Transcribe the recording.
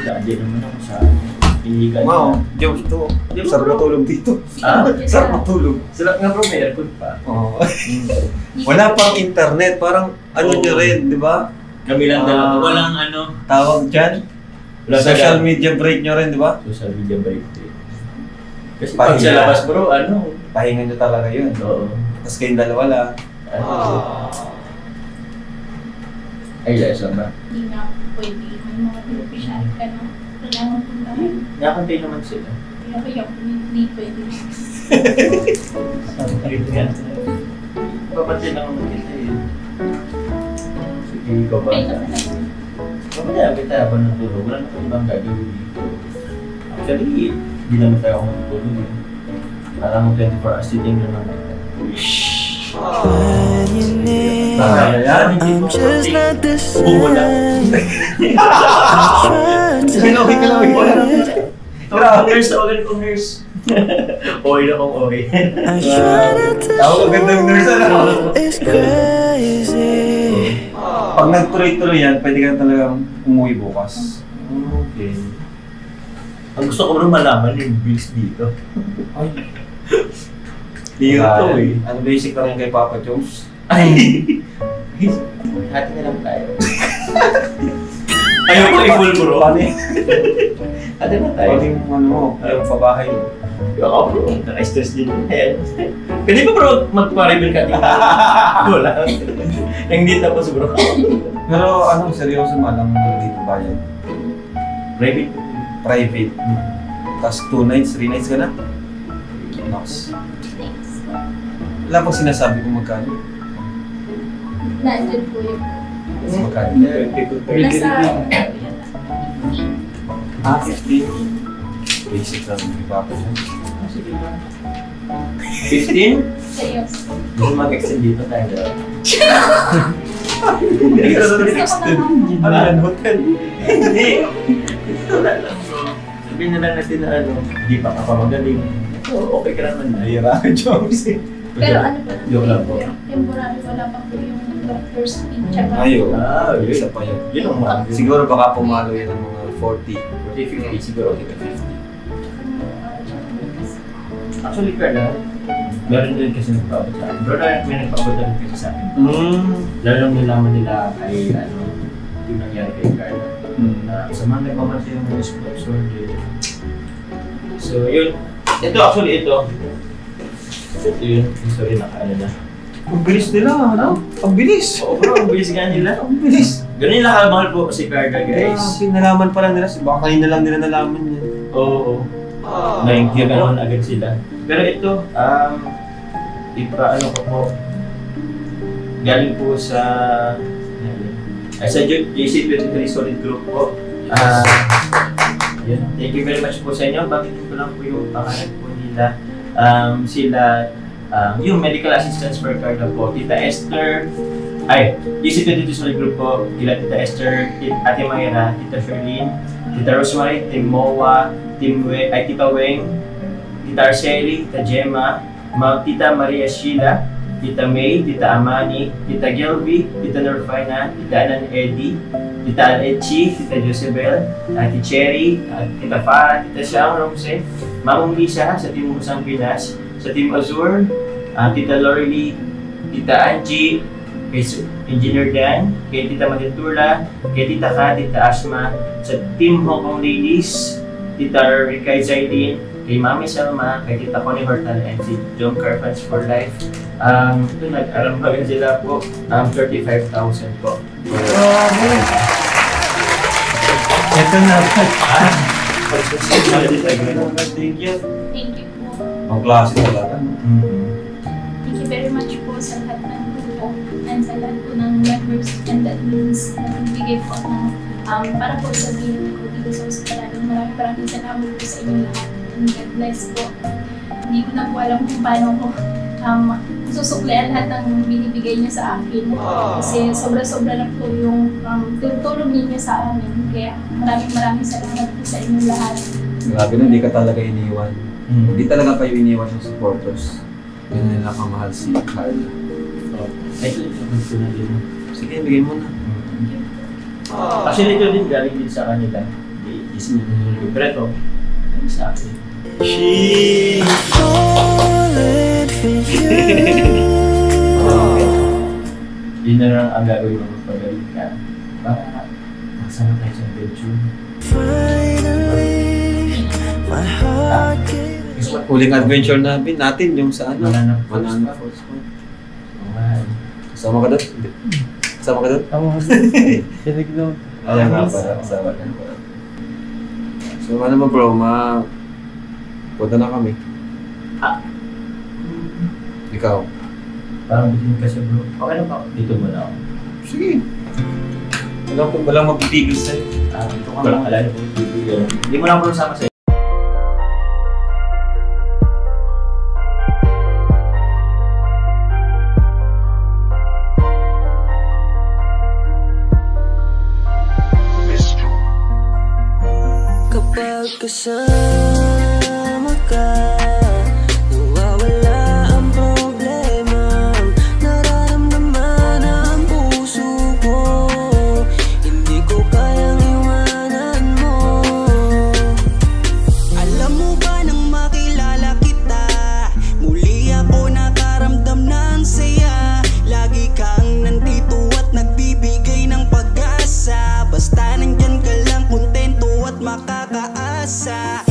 Hindi naman ako sa iligan. Wow, Diyos ito. Sarap matulog dito. Ah? Sarap matulog. Sarap nga bro, may aircon pa. Oo. Wala pang internet, parang ano nyo rin, di ba? Kami lang dalawa. Walang ano. Tawag dyan? Social media break nyo rin, di ba? Social media break din. Kasi Pahinga. pag sa labas bro, ano? Pahinga nyo talaga yun. Oo. Tapos kayong dalawa lang. Ay, lesson ba? Hindi nga pwede. May mga beneficiary ka na. Kailangan puntahan. Nakantay naman sila. Kaya hindi pwede. Papatay lang naman kita eh. Sige, ikaw ba? Ay, naman ako. Kapag kita habang natulog, wala naman ibang gagawin dito. Actually, hindi naman tayo ako matutulog eh. Parang 24 hours sitting lang naman kita. I'm just not the same. Kinawin ka lang. Grabe, kung nurse. Okay na kung okay. I try not to Ako magandang nurse ano. It's crazy. Pag nagtuloy-tuloy yan, pwede ka talagang umuwi bukas. Okay. Ang gusto ko rin malaman yung bills dito. Ay. Dito to eh. Ano basic lang kay Papa Jones? Ay! Hati na lang tayo. Ayaw ko i-full bro. Paano yun? Hati na tayo. Paano yung ano mo, yung pabahay mo? Ako bro, naka-stress din. Ayan. Pwede pa bro magpa-reveal ka dito? Wala. Yung di tapos bro. Pero ano, seryoso man ang dito bayan? Private. Private. Tapos 2 nights, 3 nights ka na? Nox. Thanks. Wala pang sinasabi kung magkano. Nandun po yung Mas magkano? nasa... 15. Basic lang kay Papa Jones. 15? Sa'yo. Gusto mag-extend dito tayo. Hindi ka na extend. Ano yan, hotel? Hindi. Wala lang bro. Sabihin na lang natin na ano, hindi pa kapamagaling. So, okay ka naman na. Nahihirapan Jones eh. Pero ano pa Joke lang po. temporary wala pa po yung doctor's fee. Tsaka Ayaw. Ah, yun. Isa pa yun. Yun ang mga. Siguro baka pumalo yan ng mga 40. 50 siguro. Actually, Carla, meron din kasi nagpaabot sa akin. Bro, may nagpaabot na rin kasi sa akin. Lalo lang nilaman nila kay ano, yung nangyari kay Carla. Sa mga nagpamansin yung mga sponsor din. So, yun. Ito, actually, ito. Ito yun. Sorry, nakaano na. Ang bilis nila, ano? Ang bilis! Oo bro, ang bilis nga nila. Ang bilis! Ganun yung nakamahal po si Carla, guys. Nalaman pa lang nila. Baka kanina lang nila nalaman yan. Oo. Ganoon agad sila. Pero ito, ano ko po, galing po sa JC23 Solid Group po. Yun. Thank you very much po sa inyo. Bagitin ko lang po yung pangalan po nila. Sila, yung medical assistance for Carla po, Tita Esther, JC23 Solid Group po, Tita Esther, Ate Mayra, Tita Sherlyn, Tita Rosemary, Tim Moa, Tita Weng, Tita Arceli, Tita Gemma, Tita Maria Sheila, Tita May, Tita Amani, Tita Gelby, Tita Norfina, Tita Anan Eddie, Tita Alechi, Tita Josebel, Ate Cherry, Tita Farah, Tita Siang Romse, Mamong Lisa sa Team Musang Pinas, sa Team Azur, Tita Lorely, Tita Angie, kay Engineer Dan, kay Tita Matinturla, kay Tita Ka, Tita Asma, sa Team Hong Kong Ladies, Tita Ricay Zaidin, kay Mami Salma, kay Tita Connie Hortal, and si John Carpans for Life. Ito, nag-arambagan sila po, 35,000 po. Ito na. Thank you. thank you po. Ang klase talaga. Thank you very much po sa lahat ng tulong and sa lahat po ng members and admins na nagbigay po ng para po sa bilhin ko dito sa hospital. Maraming salamat po sa inyo lahat. And God bless po. Hindi ko na po alam kung paano ko susuklian lahat ng binibigay niya sa akin. Kasi sobra-sobra na po yung tulong niya sa amin. Kaya maraming salamat po sa inyo lahat. Grabe na, hindi ka talaga iniwan. Hindi talaga kayo iniwan ng supporters. Yan nila kamahal si Carla. Ito na din. Sige, bigay mo na. Actually, ito din galing din sa kanila. isip niyo pero ito, ano sa akin? She falling for you. Yun na lang ang gagawin mo pagaling ka para magsama tayo sa adventure. Finally, my heart gave Huling adventure natin yung sa ano? Banana Banana Falls. Falls. Alright. Kasama ka doon? Hindi. Kasama ka doon? Tama ka. Kinig doon. Ayan nga pala, kasama ka. So ano ba bro, punta na kami. Ikaw? Parang bitin kasi bro. Okay na ba? Dito mo na ako. Sige. Walang mapipigil sa'yo. Ito ka walang alala ko. Hindi mo lang bro sama sa'yo. kapag kasama ka. Nawawala ang problema, nararamdaman ang puso ko. Hindi ko kayang iwanan mo. Alam mo ba nang makilala kita, muli ako nakaramdam ng saya. Lagi kang nandito at nagbibigay ng pag-asa. Basta nandyan ka lang, kontento at makakaasa.